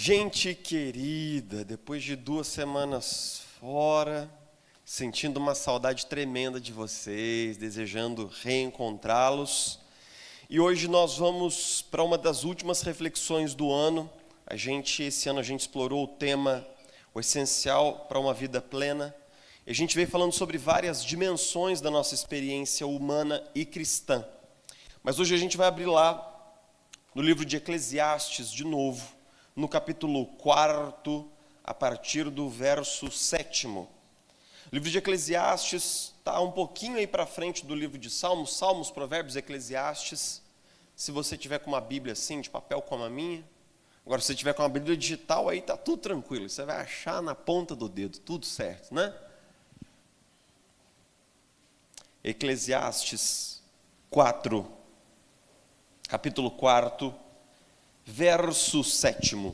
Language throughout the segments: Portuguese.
Gente querida, depois de 2 semanas fora, sentindo uma saudade tremenda de vocês, desejando reencontrá-los. E hoje nós vamos para uma das últimas reflexões do ano. Esse ano a gente explorou o tema, o essencial para uma vida plena. E a gente veio falando sobre várias dimensões da nossa experiência humana e cristã. Mas hoje a gente vai abrir lá no livro de Eclesiastes de novo, no capítulo 4, a partir do verso 7º. O livro de Eclesiastes está um pouquinho aí para frente do livro de Salmos, Provérbios, Eclesiastes. Se você tiver com uma Bíblia assim, de papel como a minha. Agora, se você tiver com uma Bíblia digital, aí está tudo tranquilo. Você vai achar na ponta do dedo, tudo certo, né? Eclesiastes 4, capítulo 4, verso 7º.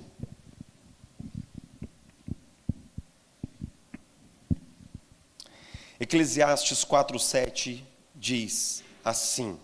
Eclesiastes 4:7 diz assim: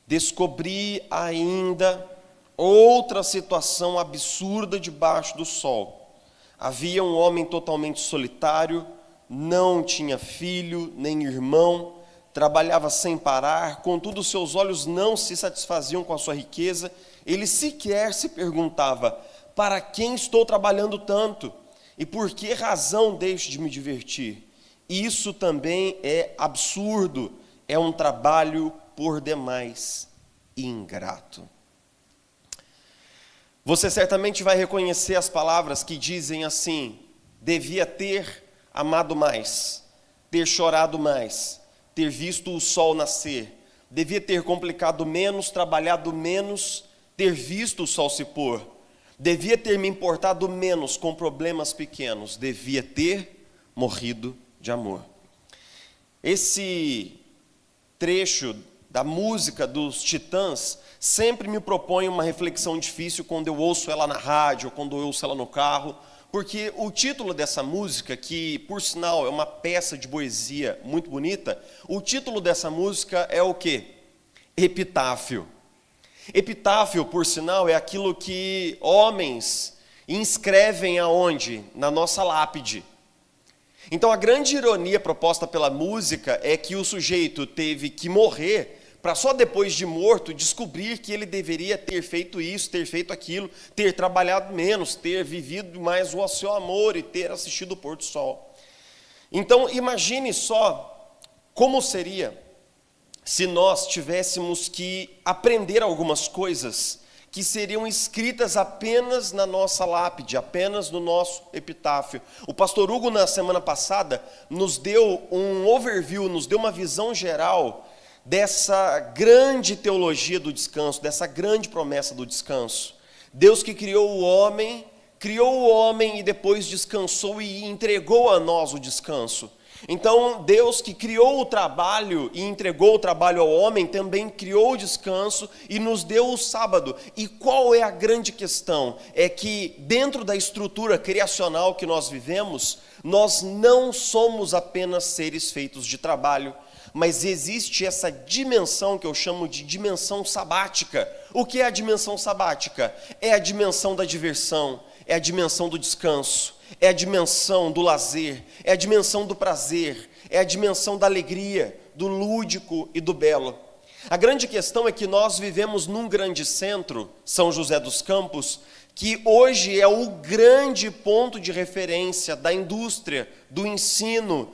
descobri ainda outra situação absurda debaixo do sol. Havia um homem totalmente solitário, não tinha filho nem irmão, trabalhava sem parar, contudo seus olhos não se satisfaziam com a sua riqueza. Ele sequer se perguntava: para quem estou trabalhando tanto? E por que razão deixo de me divertir? Isso também é absurdo, é um trabalho por demais ingrato. Você certamente vai reconhecer as palavras que dizem assim: devia ter amado mais, ter chorado mais, ter visto o sol nascer, devia ter complicado menos, trabalhado menos, ter visto o sol se pôr, devia ter me importado menos com problemas pequenos, devia ter morrido de amor. Esse trecho da música dos Titãs sempre me propõe uma reflexão difícil quando eu ouço ela na rádio, ou quando eu ouço ela no carro, porque o título dessa música, que por sinal é uma peça de poesia muito bonita, o título dessa música é o quê? Epitáfio. Epitáfio, por sinal, é aquilo que homens inscrevem aonde? Na nossa lápide. Então a grande ironia proposta pela música é que o sujeito teve que morrer para só depois de morto descobrir que ele deveria ter feito isso, ter feito aquilo, ter trabalhado menos, ter vivido mais o seu amor e ter assistido o pôr do sol. Então imagine só como seria se nós tivéssemos que aprender algumas coisas que seriam escritas apenas na nossa lápide, apenas no nosso epitáfio. O pastor Hugo, na semana passada, nos deu um overview, nos deu uma visão geral dessa grande teologia do descanso, dessa grande promessa do descanso. Deus que criou o homem e depois descansou e entregou a nós o descanso. Então, Deus que criou o trabalho e entregou o trabalho ao homem, também criou o descanso e nos deu o sábado. E qual é a grande questão? É que dentro da estrutura criacional que nós vivemos, nós não somos apenas seres feitos de trabalho, mas existe essa dimensão que eu chamo de dimensão sabática. O que é a dimensão sabática? É a dimensão da diversão, é a dimensão do descanso, é a dimensão do lazer, é a dimensão do prazer, é a dimensão da alegria, do lúdico e do belo. A grande questão é que nós vivemos num grande centro, São José dos Campos, que hoje é o grande ponto de referência da indústria, do ensino,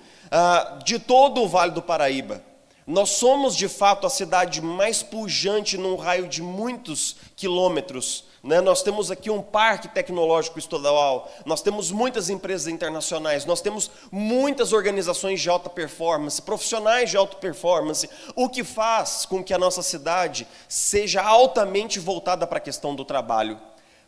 de todo o Vale do Paraíba. Nós somos, de fato, a cidade mais pujante num raio de muitos quilômetros. Nós temos aqui um parque tecnológico estadual, nós temos muitas empresas internacionais, nós temos muitas organizações de alta performance, profissionais de alta performance, o que faz com que a nossa cidade seja altamente voltada para a questão do trabalho.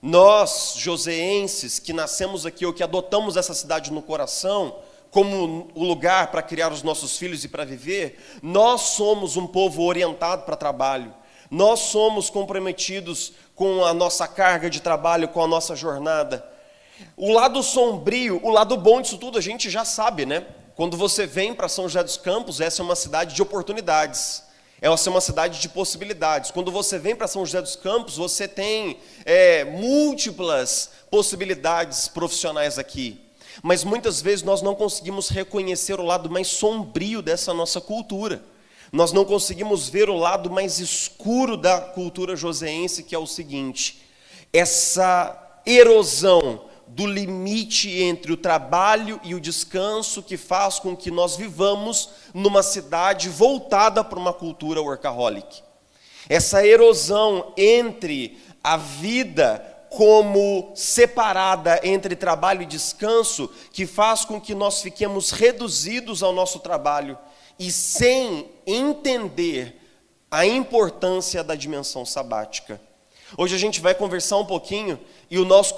Nós, joseenses, que nascemos aqui ou que adotamos essa cidade no coração, como o lugar para criar os nossos filhos e para viver, nós somos um povo orientado para trabalho. Nós somos comprometidos com a nossa carga de trabalho, com a nossa jornada. O lado sombrio, o lado bom disso tudo a gente já sabe, né? Quando você vem para São José dos Campos, essa é uma cidade de oportunidades. É uma cidade de possibilidades. Quando você vem para São José dos Campos, você tem múltiplas possibilidades profissionais aqui. Mas muitas vezes nós não conseguimos reconhecer o lado mais sombrio dessa nossa cultura. Nós não conseguimos ver o lado mais escuro da cultura joseense, que é o seguinte: essa erosão do limite entre o trabalho e o descanso, que faz com que nós vivamos numa cidade voltada para uma cultura workaholic. Essa erosão entre a vida como separada entre trabalho e descanso, que faz com que nós fiquemos reduzidos ao nosso trabalho e sem entender a importância da dimensão sabática. Hoje a gente vai conversar um pouquinho e o nosso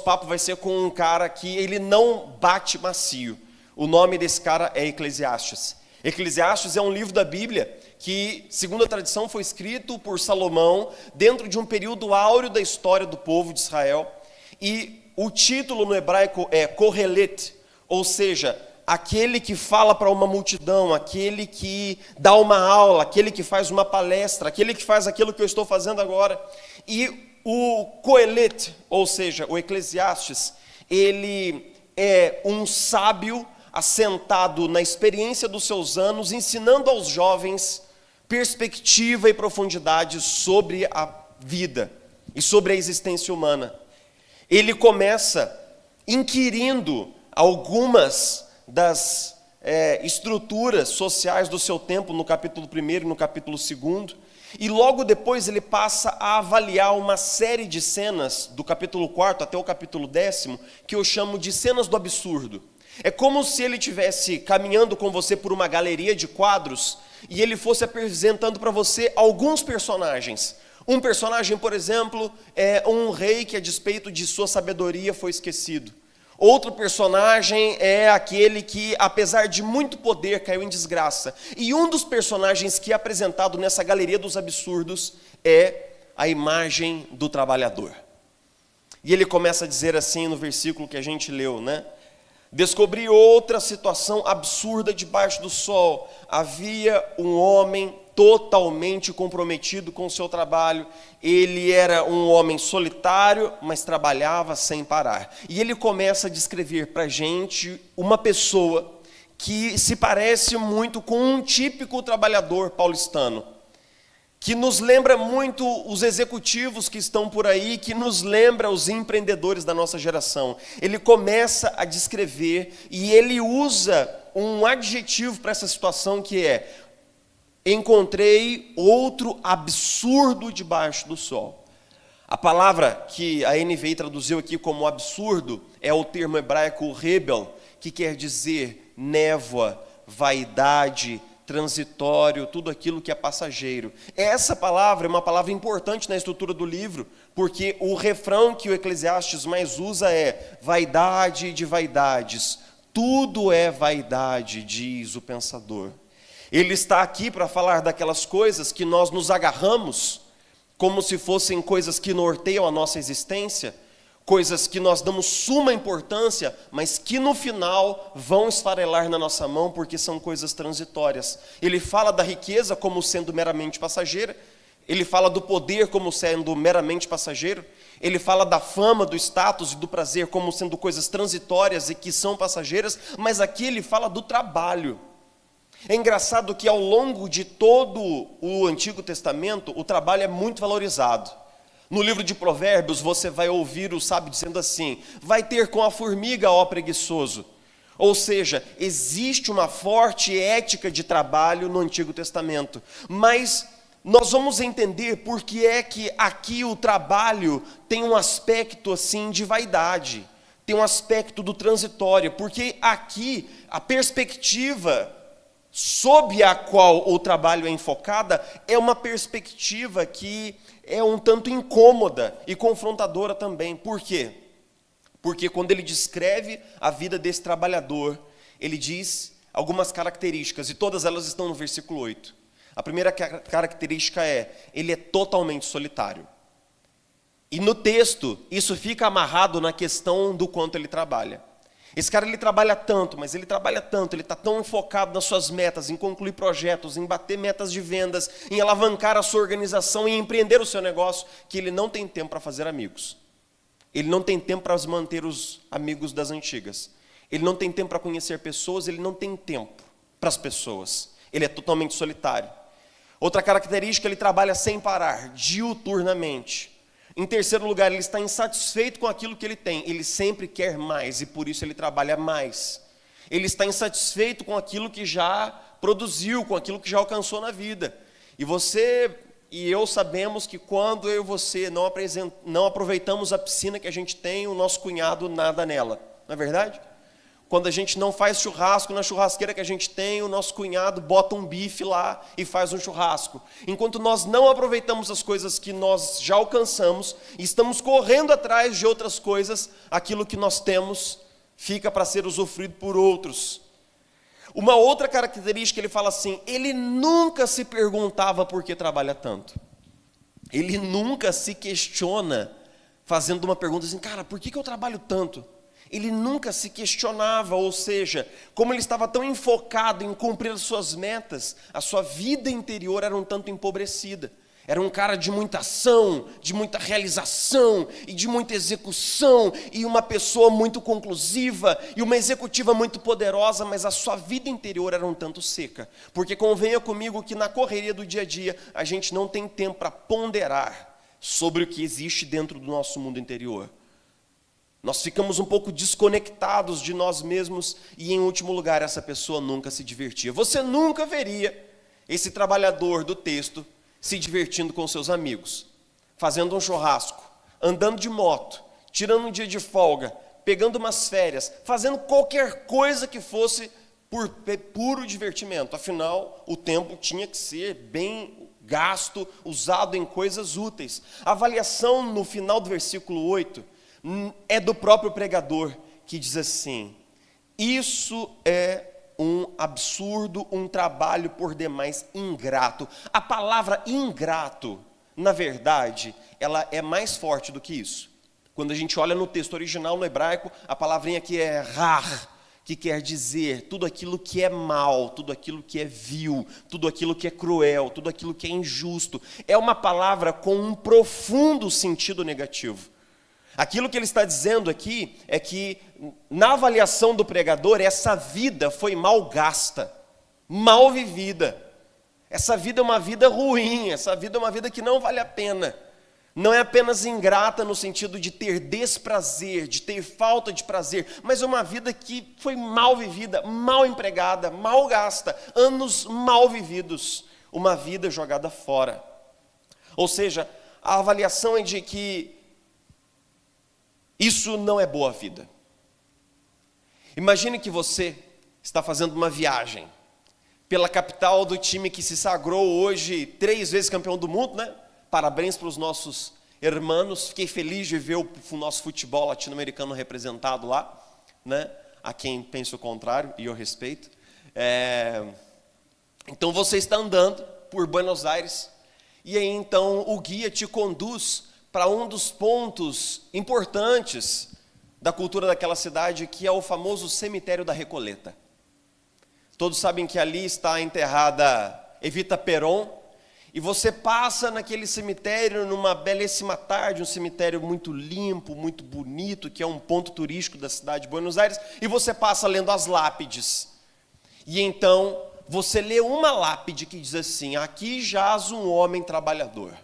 papo vai ser com um cara que ele não bate macio. O nome desse cara é Eclesiastes. Eclesiastes é um livro da Bíblia que, segundo a tradição, foi escrito por Salomão dentro de um período áureo da história do povo de Israel. E o título no hebraico é Kohelet, ou seja, aquele que fala para uma multidão, aquele que dá uma aula, aquele que faz uma palestra, aquele que faz aquilo que eu estou fazendo agora. E o Kohelet, ou seja, o Eclesiastes, ele é um sábio assentado na experiência dos seus anos, ensinando aos jovens perspectiva e profundidade sobre a vida e sobre a existência humana. Ele começa inquirindo algumas das estruturas sociais do seu tempo, no capítulo 1 e no capítulo 2, e logo depois ele passa a avaliar uma série de cenas, do capítulo 4 até o capítulo 10, que eu chamo de cenas do absurdo. É como se ele estivesse caminhando com você por uma galeria de quadros, e ele fosse apresentando para você alguns personagens. Um personagem, por exemplo, é um rei que, a despeito de sua sabedoria, foi esquecido. Outro personagem é aquele que, apesar de muito poder, caiu em desgraça. E um dos personagens que é apresentado nessa galeria dos absurdos é a imagem do trabalhador. E ele começa a dizer assim no versículo que a gente leu, né? Descobri outra situação absurda debaixo do sol. Havia um homem totalmente comprometido com o seu trabalho. Ele era um homem solitário, mas trabalhava sem parar. E ele começa a descrever para a gente uma pessoa que se parece muito com um típico trabalhador paulistano, que nos lembra muito os executivos que estão por aí, que nos lembra os empreendedores da nossa geração. Ele começa a descrever e ele usa um adjetivo para essa situação que é: encontrei outro absurdo debaixo do sol. A palavra que a NVI traduziu aqui como absurdo é o termo hebraico rebel, que quer dizer névoa, vaidade, transitório, tudo aquilo que é passageiro. Essa palavra é uma palavra importante na estrutura do livro, porque o refrão que o Eclesiastes mais usa é: vaidade de vaidades, tudo é vaidade, diz o pensador. Ele está aqui para falar daquelas coisas que nós nos agarramos como se fossem coisas que norteiam a nossa existência, coisas que nós damos suma importância, mas que no final vão esfarelar na nossa mão porque são coisas transitórias. Ele fala da riqueza como sendo meramente passageira, ele fala do poder como sendo meramente passageiro, ele fala da fama, do status e do prazer como sendo coisas transitórias e que são passageiras, mas aqui ele fala do trabalho. É engraçado que ao longo de todo o Antigo Testamento, o trabalho é muito valorizado. No livro de Provérbios, você vai ouvir o sábio dizendo assim: vai ter com a formiga, ó preguiçoso. Ou seja, existe uma forte ética de trabalho no Antigo Testamento. Mas nós vamos entender por que é que aqui o trabalho tem um aspecto assim de vaidade, tem um aspecto do transitório, porque aqui a perspectiva sob a qual o trabalho é enfocada é uma perspectiva que é um tanto incômoda e confrontadora também. Por quê? Porque quando ele descreve a vida desse trabalhador, ele diz algumas características, e todas elas estão no versículo 8. A primeira característica é: ele é totalmente solitário. E no texto, isso fica amarrado na questão do quanto ele trabalha. Esse cara, ele trabalha tanto, mas ele trabalha tanto, ele está tão focado nas suas metas, em concluir projetos, em bater metas de vendas, em alavancar a sua organização, em empreender o seu negócio, que ele não tem tempo para fazer amigos. Ele não tem tempo para manter os amigos das antigas. Ele não tem tempo para conhecer pessoas, ele não tem tempo para as pessoas. Ele é totalmente solitário. Outra característica, ele trabalha sem parar, diuturnamente. Em terceiro lugar, ele está insatisfeito com aquilo que ele tem. Ele sempre quer mais e por isso ele trabalha mais. Ele está insatisfeito com aquilo que já produziu, com aquilo que já alcançou na vida. E você e eu sabemos que quando eu e você não aproveitamos a piscina que a gente tem, o nosso cunhado nada nela. Não é verdade? Quando a gente não faz churrasco na churrasqueira que a gente tem, o nosso cunhado bota um bife lá e faz um churrasco. Enquanto nós não aproveitamos as coisas que nós já alcançamos e estamos correndo atrás de outras coisas, aquilo que nós temos fica para ser usufruído por outros. Uma outra característica, ele fala assim, ele nunca se perguntava por que trabalha tanto. Ele nunca se questiona fazendo uma pergunta assim, cara, por que eu trabalho tanto? Ele nunca se questionava, ou seja, como ele estava tão enfocado em cumprir as suas metas, a sua vida interior era um tanto empobrecida. Era um cara de muita ação, de muita realização e de muita execução, e uma pessoa muito conclusiva, e uma executiva muito poderosa, mas a sua vida interior era um tanto seca. Porque convenha comigo que na correria do dia a dia, a gente não tem tempo para ponderar sobre o que existe dentro do nosso mundo interior. Nós ficamos um pouco desconectados de nós mesmos e, em último lugar, essa pessoa nunca se divertia. Você nunca veria esse trabalhador do texto se divertindo com seus amigos, fazendo um churrasco, andando de moto, tirando um dia de folga, pegando umas férias, fazendo qualquer coisa que fosse por puro divertimento. Afinal, o tempo tinha que ser bem gasto, usado em coisas úteis. A avaliação no final do versículo 8 é do próprio pregador, que diz assim, isso é um absurdo, um trabalho por demais ingrato. A palavra ingrato, na verdade, ela é mais forte do que isso. Quando a gente olha no texto original, no hebraico, a palavrinha aqui é rar, que quer dizer tudo aquilo que é mal, tudo aquilo que é vil, tudo aquilo que é cruel, tudo aquilo que é injusto. É uma palavra com um profundo sentido negativo. Aquilo que ele está dizendo aqui é que, na avaliação do pregador, essa vida foi mal gasta, mal vivida. Essa vida é uma vida ruim, essa vida é uma vida que não vale a pena. Não é apenas ingrata no sentido de ter desprazer, de ter falta de prazer, mas é uma vida que foi mal vivida, mal empregada, mal gasta, anos mal vividos, uma vida jogada fora. Ou seja, a avaliação é de que isso não é boa vida. Imagine que você está fazendo uma viagem pela capital do time que se sagrou hoje 3 vezes campeão do mundo, né? Parabéns para os nossos irmãos. Fiquei feliz de ver o nosso futebol latino-americano representado lá, né? A quem pensa o contrário, e eu respeito. Então você está andando por Buenos Aires, e aí então o guia te conduz para um dos pontos importantes da cultura daquela cidade, que é o famoso cemitério da Recoleta. Todos sabem que ali está enterrada Evita Peron, e você passa naquele cemitério numa belíssima tarde, um cemitério muito limpo, muito bonito, que é um ponto turístico da cidade de Buenos Aires, e você passa lendo as lápides. E então você lê uma lápide que diz assim, aqui jaz um homem trabalhador.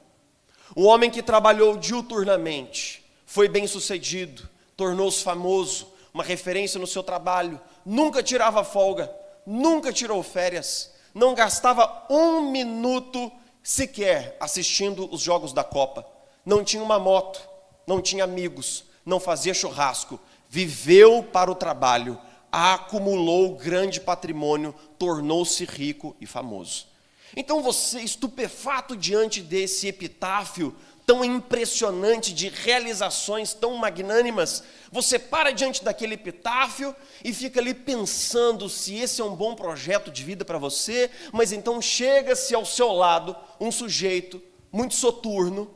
Um homem que trabalhou diuturnamente, foi bem-sucedido, tornou-se famoso, uma referência no seu trabalho, nunca tirava folga, nunca tirou férias, não gastava 1 minuto sequer assistindo os jogos da Copa, não tinha uma moto, não tinha amigos, não fazia churrasco, viveu para o trabalho, acumulou grande patrimônio, tornou-se rico e famoso. Então você, estupefato diante desse epitáfio tão impressionante, de realizações tão magnânimas, você para diante daquele epitáfio e fica ali pensando se esse é um bom projeto de vida para você, mas então chega-se ao seu lado um sujeito muito soturno,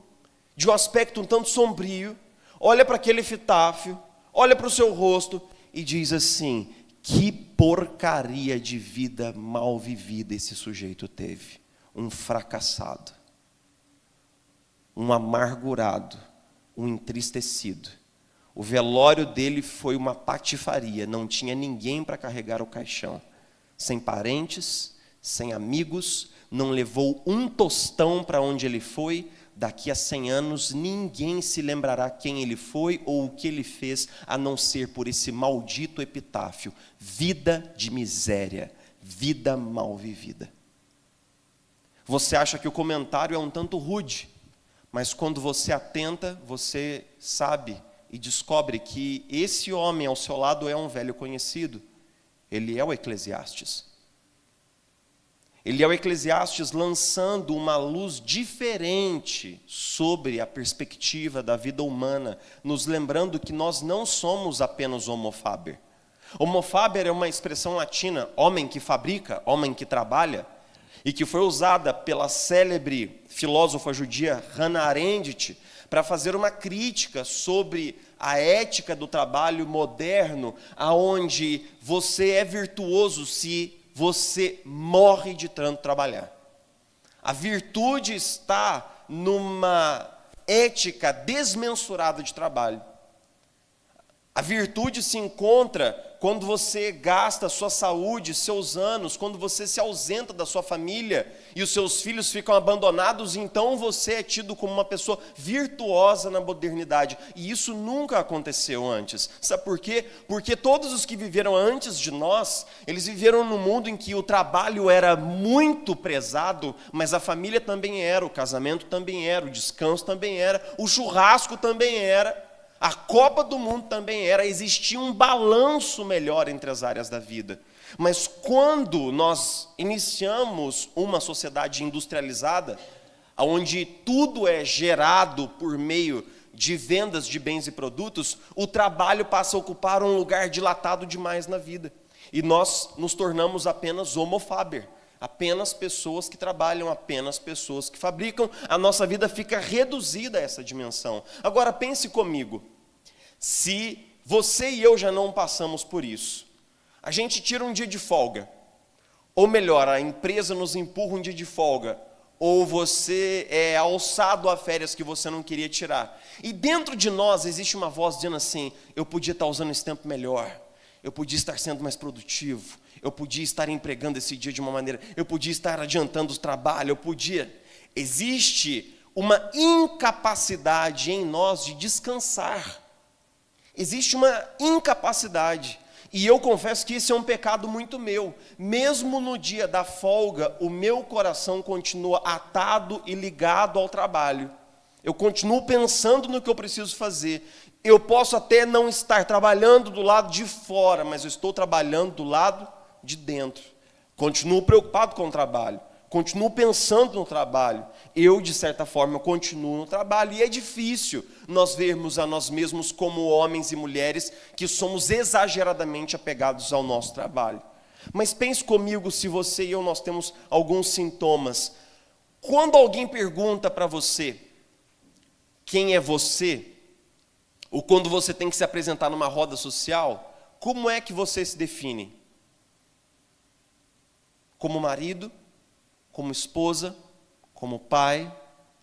de um aspecto um tanto sombrio, olha para aquele epitáfio, olha para o seu rosto e diz assim: que porcaria de vida mal vivida esse sujeito teve. Um fracassado, um amargurado, um entristecido. O velório dele foi uma patifaria, não tinha ninguém para carregar o caixão. Sem parentes, sem amigos, não levou um tostão para onde ele foi. Daqui a 100 anos, ninguém se lembrará quem ele foi ou o que ele fez, a não ser por esse maldito epitáfio: vida de miséria, vida mal vivida. Você acha que o comentário é um tanto rude, mas quando você atenta, você sabe e descobre que esse homem ao seu lado é um velho conhecido. Ele é o Eclesiastes. Ele é o Eclesiastes lançando uma luz diferente sobre a perspectiva da vida humana, nos lembrando que nós não somos apenas homo faber. Homo faber é uma expressão latina, homem que fabrica, homem que trabalha, e que foi usada pela célebre filósofa judia Hannah Arendt para fazer uma crítica sobre a ética do trabalho moderno, aonde você é virtuoso se você morre de tanto trabalhar. A virtude está numa ética desmensurada de trabalho. A virtude se encontra quando você gasta sua saúde, seus anos, quando você se ausenta da sua família e os seus filhos ficam abandonados, então você é tido como uma pessoa virtuosa na modernidade. E isso nunca aconteceu antes. Sabe por quê? Porque todos os que viveram antes de nós, eles viveram num mundo em que o trabalho era muito prezado, mas a família também era, o casamento também era, o descanso também era, o churrasco também era. A Copa do Mundo também era, existia um balanço melhor entre as áreas da vida. Mas quando nós iniciamos uma sociedade industrializada, onde tudo é gerado por meio de vendas de bens e produtos, o trabalho passa a ocupar um lugar dilatado demais na vida. E nós nos tornamos apenas homo faber. Apenas pessoas que trabalham, apenas pessoas que fabricam, a nossa vida fica reduzida a essa dimensão. Agora pense comigo, se você e eu já não passamos por isso, a gente tira um dia de folga, ou melhor, a empresa nos empurra um dia de folga, ou você é alçado a férias que você não queria tirar, e dentro de nós existe uma voz dizendo assim: eu podia estar usando esse tempo melhor, eu podia estar sendo mais produtivo, eu podia estar empregando esse dia de uma maneira, eu podia estar adiantando o trabalho, eu podia. Existe uma incapacidade em nós de descansar. Existe uma incapacidade. E eu confesso que esse é um pecado muito meu. Mesmo no dia da folga, o meu coração continua atado e ligado ao trabalho. Eu continuo pensando no que eu preciso fazer. Eu posso até não estar trabalhando do lado de fora, mas eu estou trabalhando do lado de dentro. Continuo preocupado com o trabalho, continuo pensando no trabalho. Eu, de certa forma, continuo no trabalho. E é difícil nós vermos a nós mesmos como homens e mulheres que somos exageradamente apegados ao nosso trabalho. Mas pense comigo, se você e eu nós temos alguns sintomas. Quando alguém pergunta para você quem é você, ou quando você tem que se apresentar numa roda social, como é que você se define? Como marido, como esposa, como pai,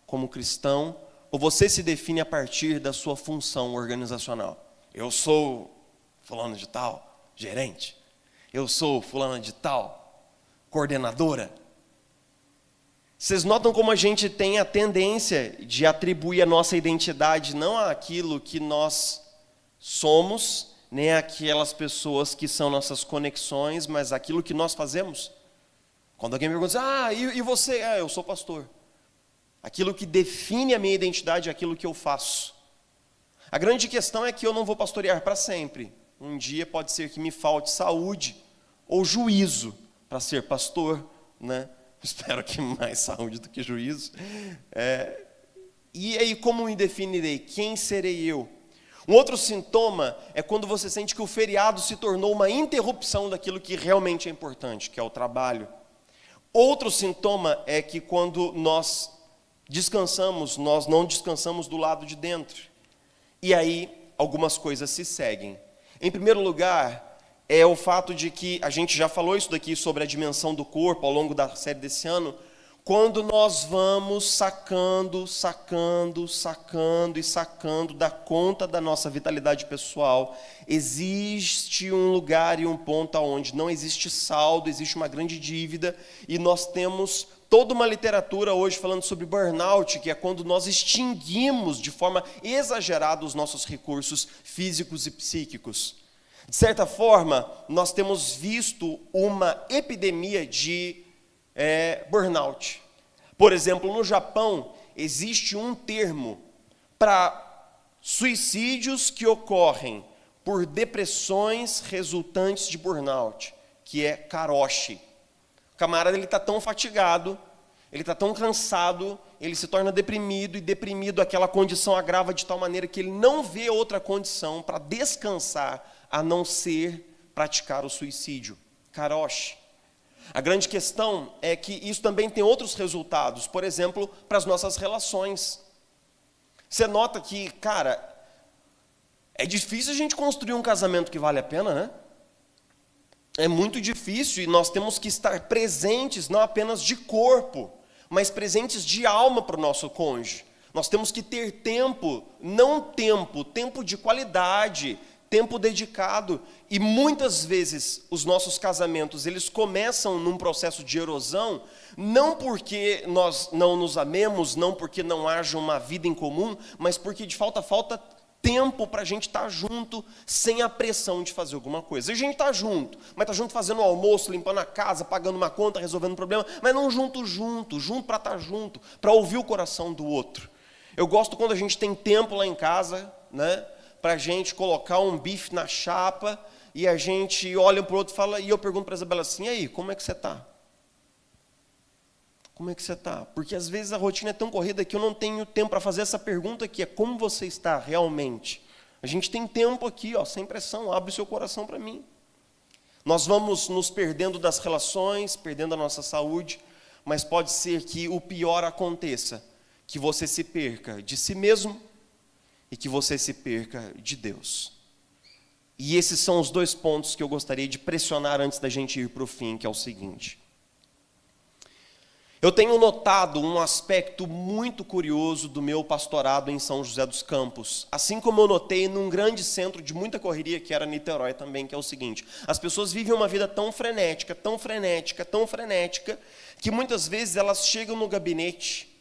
como cristão, ou você se define a partir da sua função organizacional? Eu sou fulano de tal, gerente. Eu sou fulano de tal, coordenadora. Vocês notam como a gente tem a tendência de atribuir a nossa identidade não àquilo que nós somos, nem àquelas pessoas que são nossas conexões, mas àquilo que nós fazemos? Quando alguém me pergunta, e você? Eu sou pastor. Aquilo que define a minha identidade é aquilo que eu faço. A grande questão é que eu não vou pastorear para sempre. Um dia pode ser que me falte saúde ou juízo para ser pastor, né? Espero que mais saúde do que juízo. E aí, como me definirei? Quem serei eu? Um outro sintoma é quando você sente que o feriado se tornou uma interrupção daquilo que realmente é importante, que é o trabalho. Outro sintoma é que quando nós descansamos, nós não descansamos do lado de dentro. E aí, algumas coisas se seguem. Em primeiro lugar, é o fato de que, a gente já falou isso daqui sobre a dimensão do corpo ao longo da série desse ano, quando nós vamos sacando da conta da nossa vitalidade pessoal, existe um lugar e um ponto onde não existe saldo, existe uma grande dívida, e nós temos toda uma literatura hoje falando sobre burnout, que é quando nós extinguimos de forma exagerada os nossos recursos físicos e psíquicos. De certa forma, nós temos visto uma epidemia de burnout. Por exemplo, no Japão, existe um termo para suicídios que ocorrem por depressões resultantes de burnout, que é karoshi. O camarada está tão fatigado, ele está tão cansado, ele se torna deprimido, e deprimido aquela condição agrava de tal maneira que ele não vê outra condição para descansar a não ser praticar o suicídio. Karoshi. A grande questão é que isso também tem outros resultados, por exemplo, para as nossas relações. Você nota que, cara, é difícil a gente construir um casamento que vale a pena, né? É muito difícil, e nós temos que estar presentes, não apenas de corpo, mas presentes de alma para o nosso cônjuge. Nós temos que ter tempo, tempo de qualidade, tempo dedicado. E muitas vezes os nossos casamentos, eles começam num processo de erosão, não porque nós não nos amemos, não porque não haja uma vida em comum, mas porque de falta tempo para a gente estar junto, sem a pressão de fazer alguma coisa. E a gente está junto, mas está junto fazendo o almoço, limpando a casa, pagando uma conta, resolvendo um problema, mas não junto para estar junto, para ouvir o coração do outro. Eu gosto quando a gente tem tempo lá em casa, né, para a gente colocar um bife na chapa, e a gente olha um para o outro e fala, e eu pergunto para a Isabela assim, e aí, como é que você está? Como é que você está? Porque às vezes a rotina é tão corrida que eu não tenho tempo para fazer essa pergunta que é como você está realmente? A gente tem tempo aqui, sem pressão, abre o seu coração para mim. Nós vamos nos perdendo das relações, perdendo a nossa saúde, mas pode ser que o pior aconteça, que você se perca de si mesmo e que você se perca de Deus. E esses são os dois pontos que eu gostaria de pressionar antes da gente ir para o fim, que é o seguinte. Eu tenho notado um aspecto muito curioso do meu pastorado em São José dos Campos, assim como eu notei num grande centro de muita correria, que era Niterói também, que é o seguinte: as pessoas vivem uma vida tão frenética, que muitas vezes elas chegam no gabinete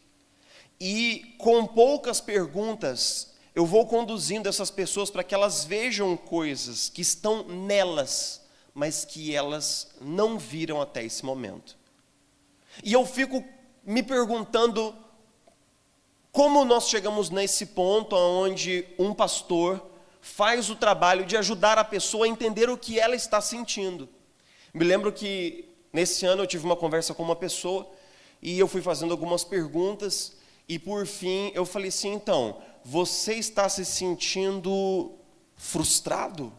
e com poucas perguntas eu vou conduzindo essas pessoas para que elas vejam coisas que estão nelas, mas que elas não viram até esse momento. E eu fico me perguntando como nós chegamos nesse ponto onde um pastor faz o trabalho de ajudar a pessoa a entender o que ela está sentindo. Me lembro que nesse ano eu tive uma conversa com uma pessoa e eu fui fazendo algumas perguntas e por fim eu falei assim, então, você está se sentindo frustrado?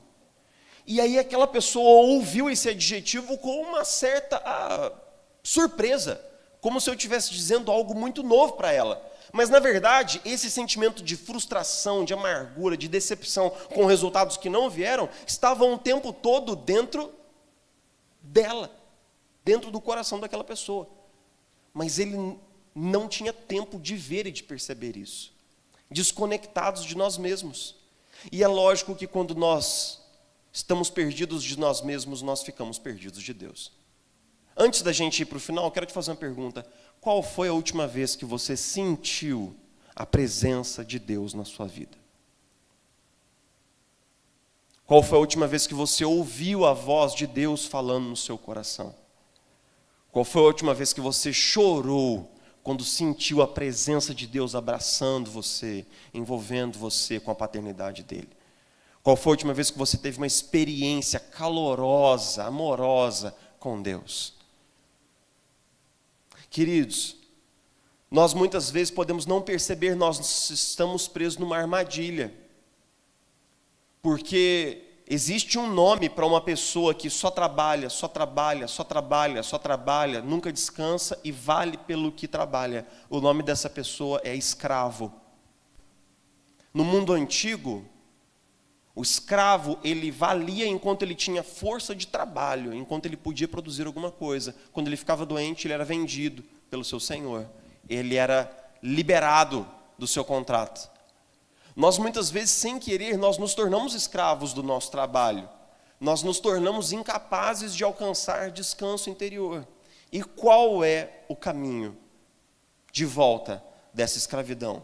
E aí aquela pessoa ouviu esse adjetivo com uma certa surpresa, como se eu estivesse dizendo algo muito novo para ela. Mas, na verdade, esse sentimento de frustração, de amargura, de decepção com resultados que não vieram, estavam o tempo todo dentro dela, dentro do coração daquela pessoa. Mas ele não tinha tempo de ver e de perceber isso. Desconectados de nós mesmos. E é lógico que quando nós estamos perdidos de nós mesmos, nós ficamos perdidos de Deus. Antes da gente ir para o final, eu quero te fazer uma pergunta. Qual foi a última vez que você sentiu a presença de Deus na sua vida? Qual foi a última vez que você ouviu a voz de Deus falando no seu coração? Qual foi a última vez que você chorou quando sentiu a presença de Deus abraçando você, envolvendo você com a paternidade dele? Qual foi a última vez que você teve uma experiência calorosa, amorosa com Deus? Queridos, nós muitas vezes podemos não perceber, nós estamos presos numa armadilha. Porque existe um nome para uma pessoa que só trabalha, nunca descansa e vale pelo que trabalha. O nome dessa pessoa é escravo. No mundo antigo, O escravo, ele valia enquanto ele tinha força de trabalho, enquanto ele podia produzir alguma coisa. Quando ele ficava doente, ele era vendido pelo seu senhor. Ele era liberado do seu contrato. Nós, muitas vezes, sem querer, nós nos tornamos escravos do nosso trabalho. Nós nos tornamos incapazes de alcançar descanso interior. E qual é o caminho de volta dessa escravidão?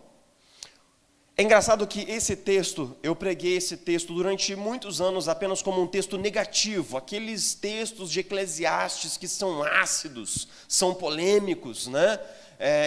É engraçado que esse texto, eu preguei esse texto durante muitos anos apenas como um texto negativo, aqueles textos de Eclesiastes que são ácidos, são polêmicos, né?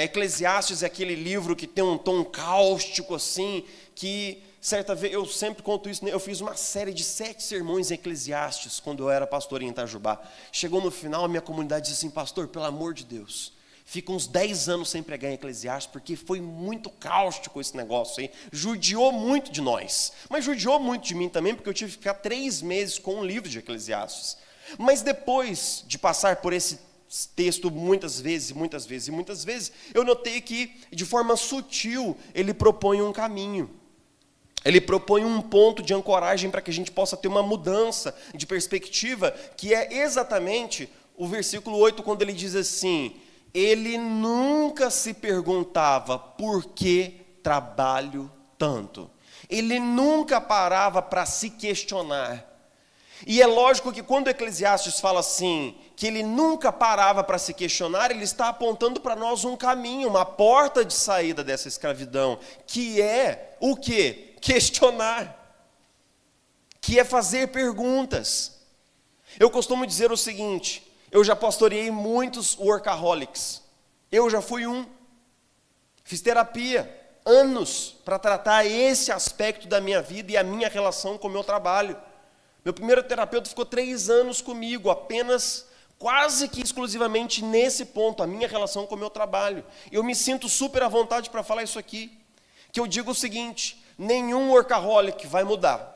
Eclesiastes é aquele livro que tem um tom cáustico assim, que certa vez, eu sempre conto isso, eu fiz uma série de 7 sermões em Eclesiastes quando eu era pastor em Itajubá. Chegou no final, a minha comunidade disse assim: pastor, pelo amor de Deus, fica uns 10 anos sem pregar em Eclesiastes, porque foi muito cáustico esse negócio aí, judiou muito de nós, mas judiou muito de mim também, porque eu tive que ficar 3 meses com um livro de Eclesiastes. Mas depois de passar por esse texto muitas vezes, eu notei que, de forma sutil, ele propõe um caminho. Ele propõe um ponto de ancoragem para que a gente possa ter uma mudança de perspectiva, que é exatamente o versículo 8, quando ele diz assim: ele nunca se perguntava por que trabalho tanto. Ele nunca parava para se questionar. E é lógico que quando o Eclesiastes fala assim, que ele nunca parava para se questionar, ele está apontando para nós um caminho, uma porta de saída dessa escravidão, que é o quê? Questionar, que é fazer perguntas. Eu costumo dizer o seguinte: eu já pastoreei muitos workaholics, eu já fui um, fiz terapia, anos, para tratar esse aspecto da minha vida e a minha relação com o meu trabalho. Meu primeiro terapeuta ficou 3 anos comigo, apenas, quase que exclusivamente nesse ponto, a minha relação com o meu trabalho. Eu me sinto super à vontade para falar isso aqui, que eu digo o seguinte: nenhum workaholic vai mudar.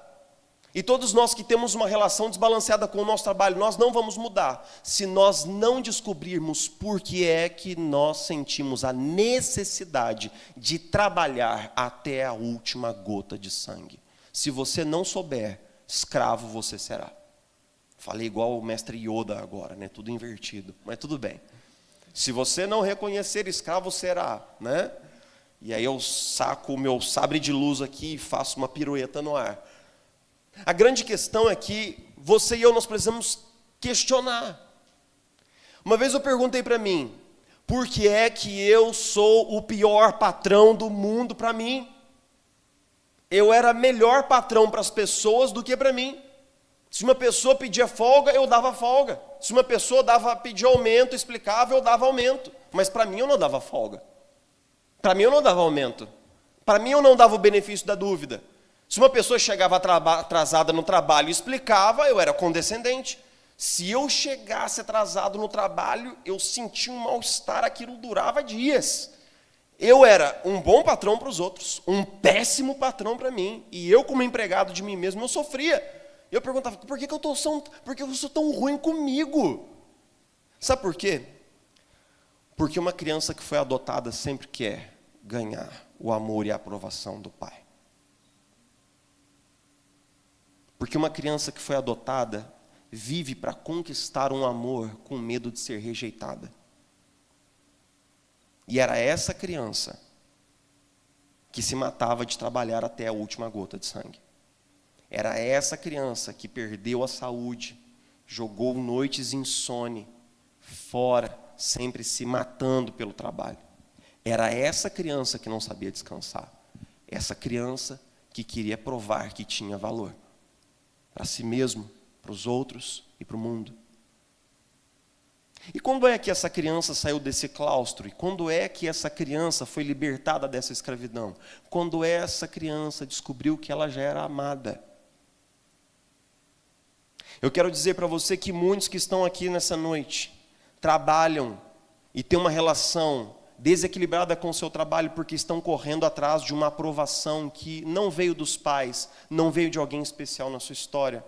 E todos nós que temos uma relação desbalanceada com o nosso trabalho, nós não vamos mudar, se nós não descobrirmos por que é que nós sentimos a necessidade de trabalhar até a última gota de sangue. Se você não souber, escravo você será. Falei igual o mestre Yoda agora, né? Tudo invertido, mas tudo bem. Se você não reconhecer, escravo será, né? E aí eu saco o meu sabre de luz aqui e faço uma pirueta no ar. A grande questão é que você e eu, nós precisamos questionar. Uma vez eu perguntei para mim: por que é que eu sou o pior patrão do mundo para mim? Eu era melhor patrão para as pessoas do que para mim. Se uma pessoa pedia folga, eu dava folga. Se uma pessoa pedia aumento, explicava, eu dava aumento. Mas para mim eu não dava folga. Para mim eu não dava aumento. Para mim eu não dava o benefício da dúvida. Se uma pessoa chegava atrasada no trabalho e explicava, eu era condescendente. Se eu chegasse atrasado no trabalho, eu sentia um mal-estar, aquilo durava dias. Eu era um bom patrão para os outros, um péssimo patrão para mim. E eu, como empregado de mim mesmo, eu sofria. Eu perguntava: por que eu sou tão ruim comigo? Sabe por quê? Porque uma criança que foi adotada sempre quer ganhar o amor e a aprovação do pai. Porque uma criança que foi adotada vive para conquistar um amor com medo de ser rejeitada. E era essa criança que se matava de trabalhar até a última gota de sangue. Era essa criança que perdeu a saúde, jogou noites insone fora, sempre se matando pelo trabalho. Era essa criança que não sabia descansar. Essa criança que queria provar que tinha valor. Para si mesmo, para os outros e para o mundo. E quando é que essa criança saiu desse claustro? E quando é que essa criança foi libertada dessa escravidão? Quando essa criança descobriu que ela já era amada. Eu quero dizer para você que muitos que estão aqui nessa noite trabalham e têm uma relação desequilibrada com o seu trabalho porque estão correndo atrás de uma aprovação que não veio dos pais, não veio de alguém especial na sua história.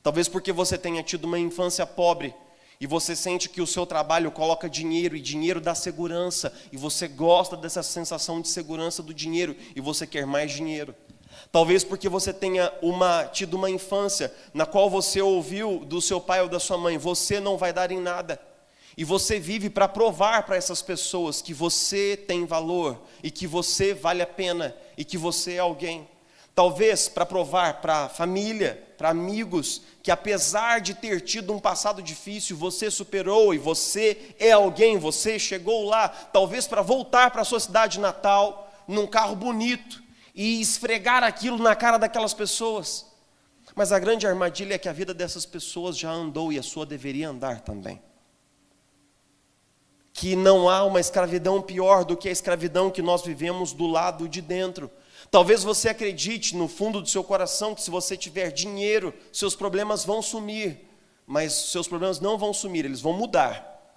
Talvez porque você tenha tido uma infância pobre e você sente que o seu trabalho coloca dinheiro e dinheiro dá segurança e você gosta dessa sensação de segurança do dinheiro e você quer mais dinheiro. Talvez porque você tenha tido uma infância na qual você ouviu do seu pai ou da sua mãe: você não vai dar em nada. E você vive para provar para essas pessoas que você tem valor, e que você vale a pena, e que você é alguém. Talvez para provar para a família, para amigos, que apesar de ter tido um passado difícil, você superou e você é alguém, você chegou lá. Talvez para voltar para a sua cidade natal, num carro bonito, e esfregar aquilo na cara daquelas pessoas. Mas a grande armadilha é que a vida dessas pessoas já andou e a sua deveria andar também. Que não há uma escravidão pior do que a escravidão que nós vivemos do lado de dentro. Talvez você acredite no fundo do seu coração que se você tiver dinheiro, seus problemas vão sumir. Mas seus problemas não vão sumir, eles vão mudar.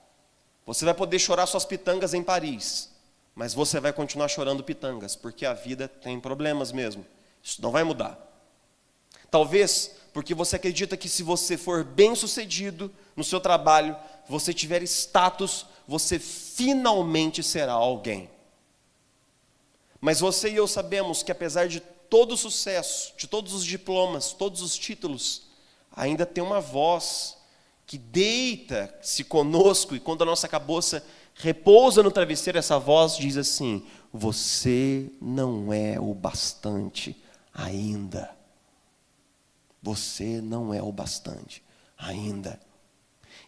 Você vai poder chorar suas pitangas em Paris, mas você vai continuar chorando pitangas, porque a vida tem problemas mesmo. Isso não vai mudar. Talvez porque você acredita que se você for bem-sucedido no seu trabalho, você tiver status, você finalmente será alguém. Mas você e eu sabemos que apesar de todo o sucesso, de todos os diplomas, todos os títulos, ainda tem uma voz que deita-se conosco, e quando a nossa cabeça repousa no travesseiro, essa voz diz assim: você não é o bastante ainda. Você não é o bastante ainda.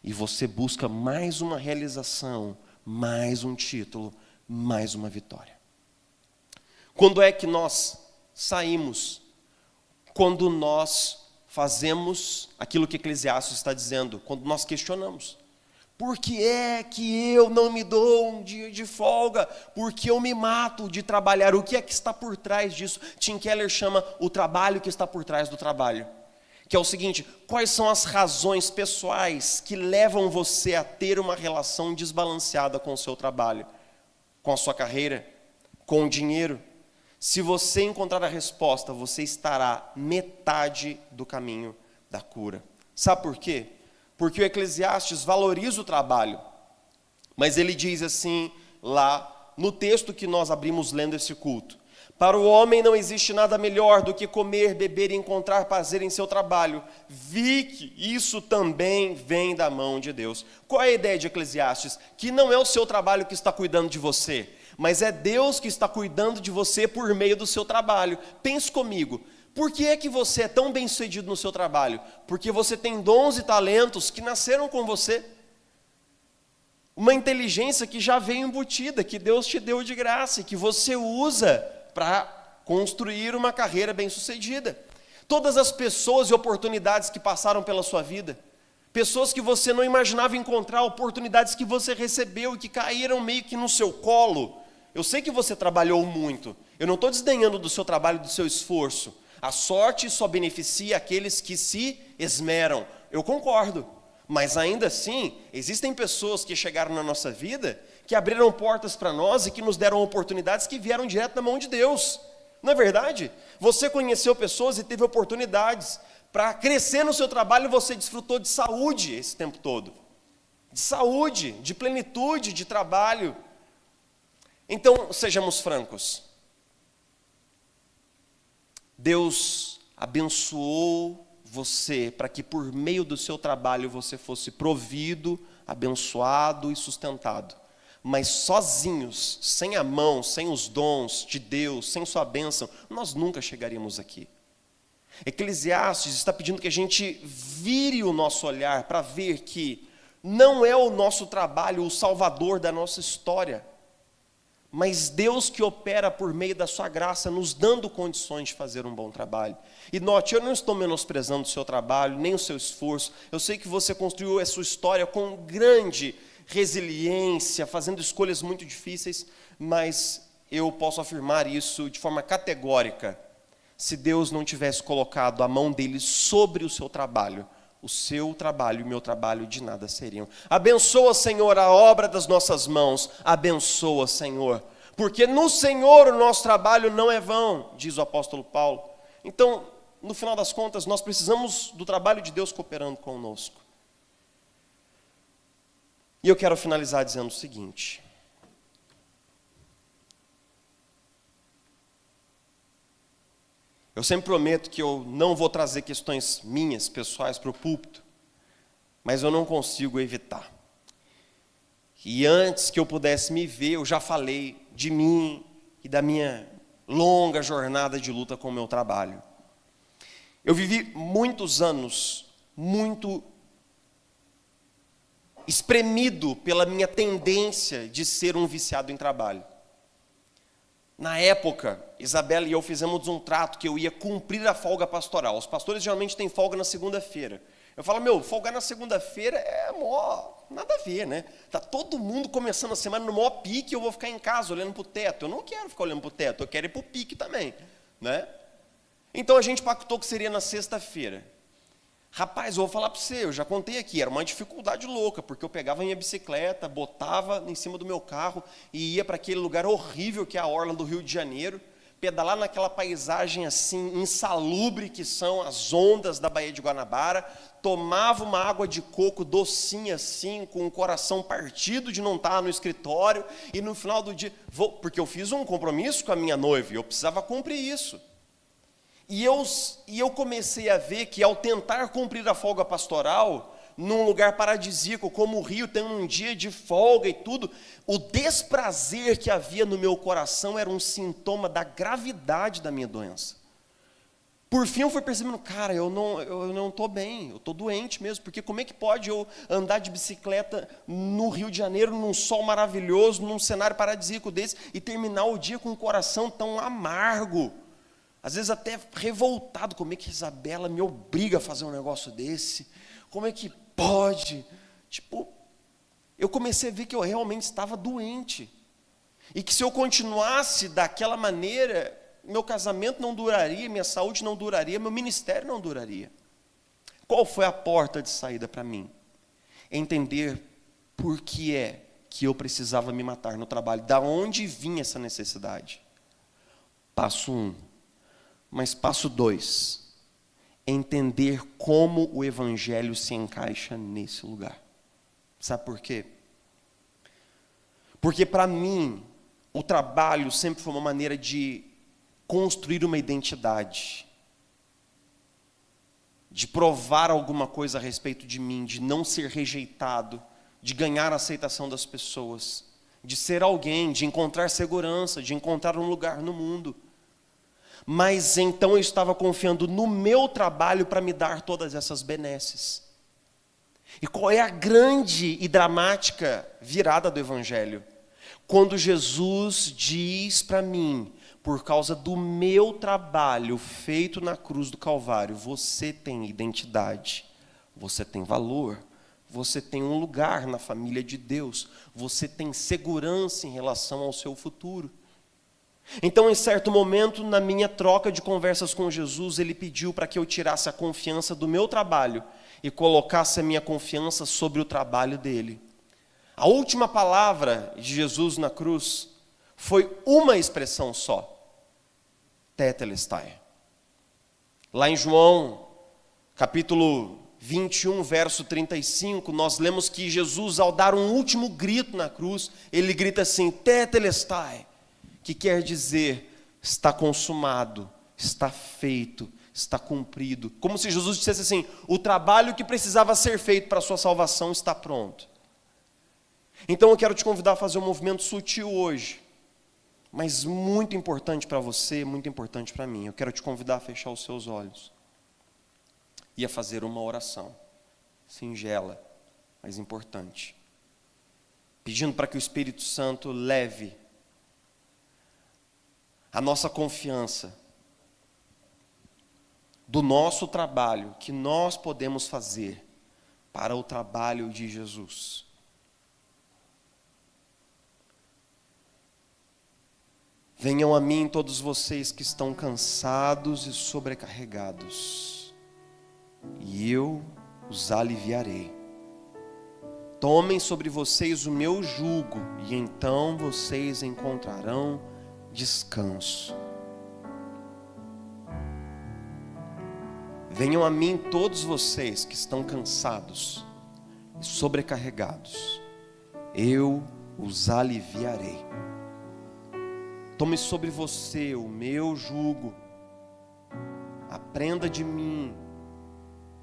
E você busca mais uma realização, mais um título, mais uma vitória. Quando é que nós saímos? Quando nós fazemos aquilo que Eclesiastes está dizendo, quando nós questionamos. Por que é que eu não me dou um dia de folga? Por que eu me mato de trabalhar? O que é que está por trás disso? Tim Keller chama o trabalho que está por trás do trabalho. Que é o seguinte: quais são as razões pessoais que levam você a ter uma relação desbalanceada com o seu trabalho, com a sua carreira, com o dinheiro? Se você encontrar a resposta, você estará metade do caminho da cura. Sabe por quê? Porque o Eclesiastes valoriza o trabalho, mas ele diz assim lá no texto que nós abrimos lendo esse culto: para o homem não existe nada melhor do que comer, beber e encontrar prazer em seu trabalho. Vi que isso também vem da mão de Deus. Qual é a ideia de Eclesiastes? Que não é o seu trabalho que está cuidando de você, mas é Deus que está cuidando de você por meio do seu trabalho. Pense comigo, por que é que você é tão bem-sucedido no seu trabalho? Porque você tem dons e talentos que nasceram com você. Uma inteligência que já veio embutida, que Deus te deu de graça e que você usa para construir uma carreira bem-sucedida. Todas as pessoas e oportunidades que passaram pela sua vida, pessoas que você não imaginava encontrar, oportunidades que você recebeu e que caíram meio que no seu colo. Eu sei que você trabalhou muito, eu não estou desdenhando do seu trabalho, do seu esforço. A sorte só beneficia aqueles que se esmeram. Eu concordo, mas ainda assim, existem pessoas que chegaram na nossa vida, que abriram portas para nós e que nos deram oportunidades que vieram direto da mão de Deus. Não é verdade? Você conheceu pessoas e teve oportunidades. Para crescer no seu trabalho, você desfrutou de saúde esse tempo todo. De saúde, de plenitude, de trabalho. Então, sejamos francos. Deus abençoou você para que por meio do seu trabalho você fosse provido, abençoado e sustentado. Mas sozinhos, sem a mão, sem os dons de Deus, sem sua bênção, nós nunca chegaríamos aqui. Eclesiastes está pedindo que a gente vire o nosso olhar para ver que não é o nosso trabalho o salvador da nossa história, mas Deus que opera por meio da sua graça, nos dando condições de fazer um bom trabalho. E note, eu não estou menosprezando o seu trabalho, nem o seu esforço. Eu sei que você construiu a sua história com grande resiliência, fazendo escolhas muito difíceis, mas eu posso afirmar isso de forma categórica: se Deus não tivesse colocado a mão dele sobre o seu trabalho e o meu trabalho de nada seriam. Abençoa, Senhor, a obra das nossas mãos, abençoa, Senhor, porque no Senhor o nosso trabalho não é vão, diz o apóstolo Paulo. Então, no final das contas, nós precisamos do trabalho de Deus cooperando conosco. E eu quero finalizar dizendo o seguinte: Eu sempre prometo que eu não vou trazer questões minhas, pessoais, para o púlpito, mas eu não consigo evitar. E antes que eu pudesse me ver, eu já falei de mim e da minha longa jornada de luta com o meu trabalho. Eu vivi muitos anos, muito espremido pela minha tendência de ser um viciado em trabalho. Na época, Isabela e eu fizemos um trato que eu ia cumprir a folga pastoral. Os pastores geralmente têm folga na segunda-feira. Eu falo, folgar na segunda-feira é nada a ver, né? Tá todo mundo começando a semana no maior pique, eu vou ficar em casa olhando para o teto. Eu não quero ficar olhando para o teto, eu quero ir para o pique também, né? Então a gente pactou que seria na sexta-feira. Rapaz, eu vou falar para você, eu já contei aqui, era uma dificuldade louca, porque eu pegava minha bicicleta, botava em cima do meu carro e ia para aquele lugar horrível que é a orla do Rio de Janeiro, pedalar naquela paisagem assim, insalubre que são as ondas da Baía de Guanabara, tomava uma água de coco docinha assim, com o coração partido de não estar no escritório, e no final do dia, porque eu fiz um compromisso com a minha noiva, e eu precisava cumprir isso. E eu comecei a ver que ao tentar cumprir a folga pastoral, num lugar paradisíaco como o Rio, tem um dia de folga e tudo, o desprazer que havia no meu coração era um sintoma da gravidade da minha doença. Por fim eu fui percebendo, cara, eu não estou bem, eu estou doente mesmo, porque como é que pode eu andar de bicicleta no Rio de Janeiro, num sol maravilhoso, num cenário paradisíaco desse, e terminar o dia com um coração tão amargo? Às vezes até revoltado, como é que Isabela me obriga a fazer um negócio desse? Como é que pode? Eu comecei a ver que eu realmente estava doente. E que se eu continuasse daquela maneira, meu casamento não duraria, minha saúde não duraria, meu ministério não duraria. Qual foi a porta de saída para mim? Entender por que é que eu precisava me matar no trabalho. Da onde vinha essa necessidade? Passo 1. Mas passo 2, entender como o Evangelho se encaixa nesse lugar. Sabe por quê? Porque para mim, o trabalho sempre foi uma maneira de construir uma identidade, de provar alguma coisa a respeito de mim, de não ser rejeitado, de ganhar a aceitação das pessoas, de ser alguém, de encontrar segurança, de encontrar um lugar no mundo. Mas então eu estava confiando no meu trabalho para me dar todas essas benesses. E qual é a grande e dramática virada do Evangelho? Quando Jesus diz para mim, por causa do meu trabalho feito na cruz do Calvário, você tem identidade, você tem valor, você tem um lugar na família de Deus, você tem segurança em relação ao seu futuro. Então, em certo momento, na minha troca de conversas com Jesus, ele pediu para que eu tirasse a confiança do meu trabalho e colocasse a minha confiança sobre o trabalho dele. A última palavra de Jesus na cruz foi uma expressão só: tetelestai. Lá em João, capítulo 21, verso 35, nós lemos que Jesus, ao dar um último grito na cruz, ele grita assim, tetelestai, que quer dizer, está consumado, está feito, está cumprido. Como se Jesus dissesse assim, o trabalho que precisava ser feito para a sua salvação está pronto. Então eu quero te convidar a fazer um movimento sutil hoje, mas muito importante para você, muito importante para mim. Eu quero te convidar a fechar os seus olhos e a fazer uma oração singela, mas importante, pedindo para que o Espírito Santo leve a nossa confiança do nosso trabalho que nós podemos fazer para o trabalho de Jesus. Venham a mim todos vocês que estão cansados e sobrecarregados, e eu os aliviarei. Tomem sobre vocês o meu jugo, e então vocês encontrarão descanso. Venham a mim todos vocês que estão cansados e sobrecarregados, eu os aliviarei. Tome sobre você o meu jugo Aprenda de mim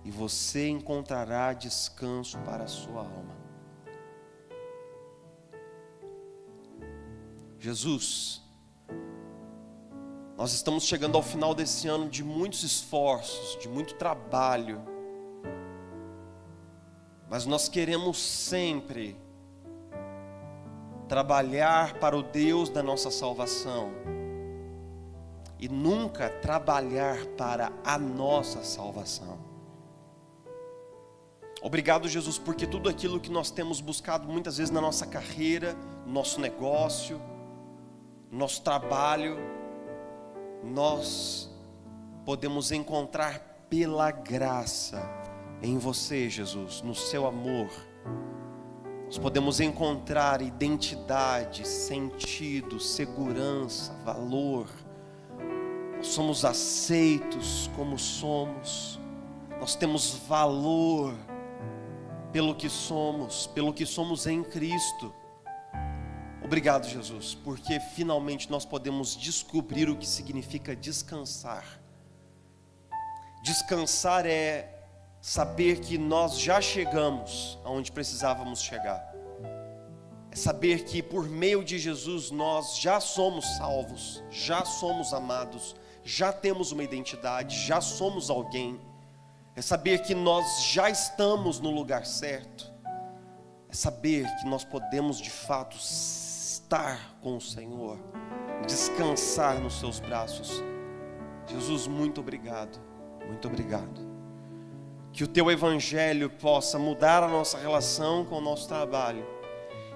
e você encontrará descanso para a sua alma. Jesus, nós estamos chegando ao final desse ano de muitos esforços, de muito trabalho, mas nós queremos sempre trabalhar para o Deus da nossa salvação e nunca trabalhar para a nossa salvação. Obrigado, Jesus, porque tudo aquilo que nós temos buscado muitas vezes na nossa carreira, no nosso negócio, no nosso trabalho, nós podemos encontrar pela graça em você, Jesus, no seu amor. Nós podemos encontrar identidade, sentido, segurança, valor. Nós somos aceitos como somos. Nós temos valor pelo que somos em Cristo. Obrigado, Jesus, porque finalmente nós podemos descobrir o que significa descansar. Descansar é saber que nós já chegamos aonde precisávamos chegar. É saber que por meio de Jesus nós já somos salvos, já somos amados, já temos uma identidade, já somos alguém. É saber que nós já estamos no lugar certo. É saber que nós podemos de fato estar com o Senhor, descansar nos seus braços. Jesus, muito obrigado, muito obrigado. Que o teu evangelho possa mudar a nossa relação com o nosso trabalho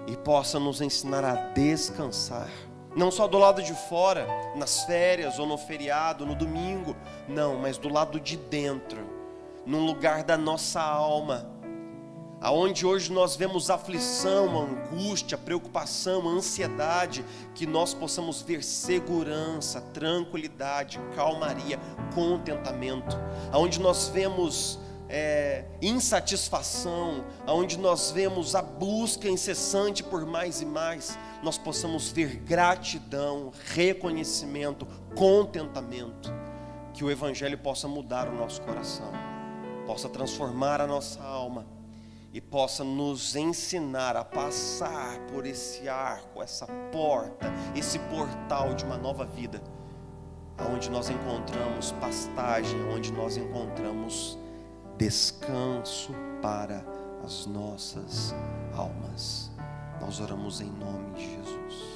e possa nos ensinar a descansar. Não só do lado de fora, nas férias ou no feriado, no domingo, não, mas do lado de dentro, num lugar da nossa alma, aonde hoje nós vemos aflição, angústia, preocupação, ansiedade, que nós possamos ver segurança, tranquilidade, calmaria, contentamento, aonde nós vemos insatisfação, aonde nós vemos a busca incessante por mais e mais, nós possamos ver gratidão, reconhecimento, contentamento, que o evangelho possa mudar o nosso coração, possa transformar a nossa alma e possa nos ensinar a passar por esse arco, essa porta, esse portal de uma nova vida, onde nós encontramos pastagem, onde nós encontramos descanso para as nossas almas. Nós oramos em nome de Jesus.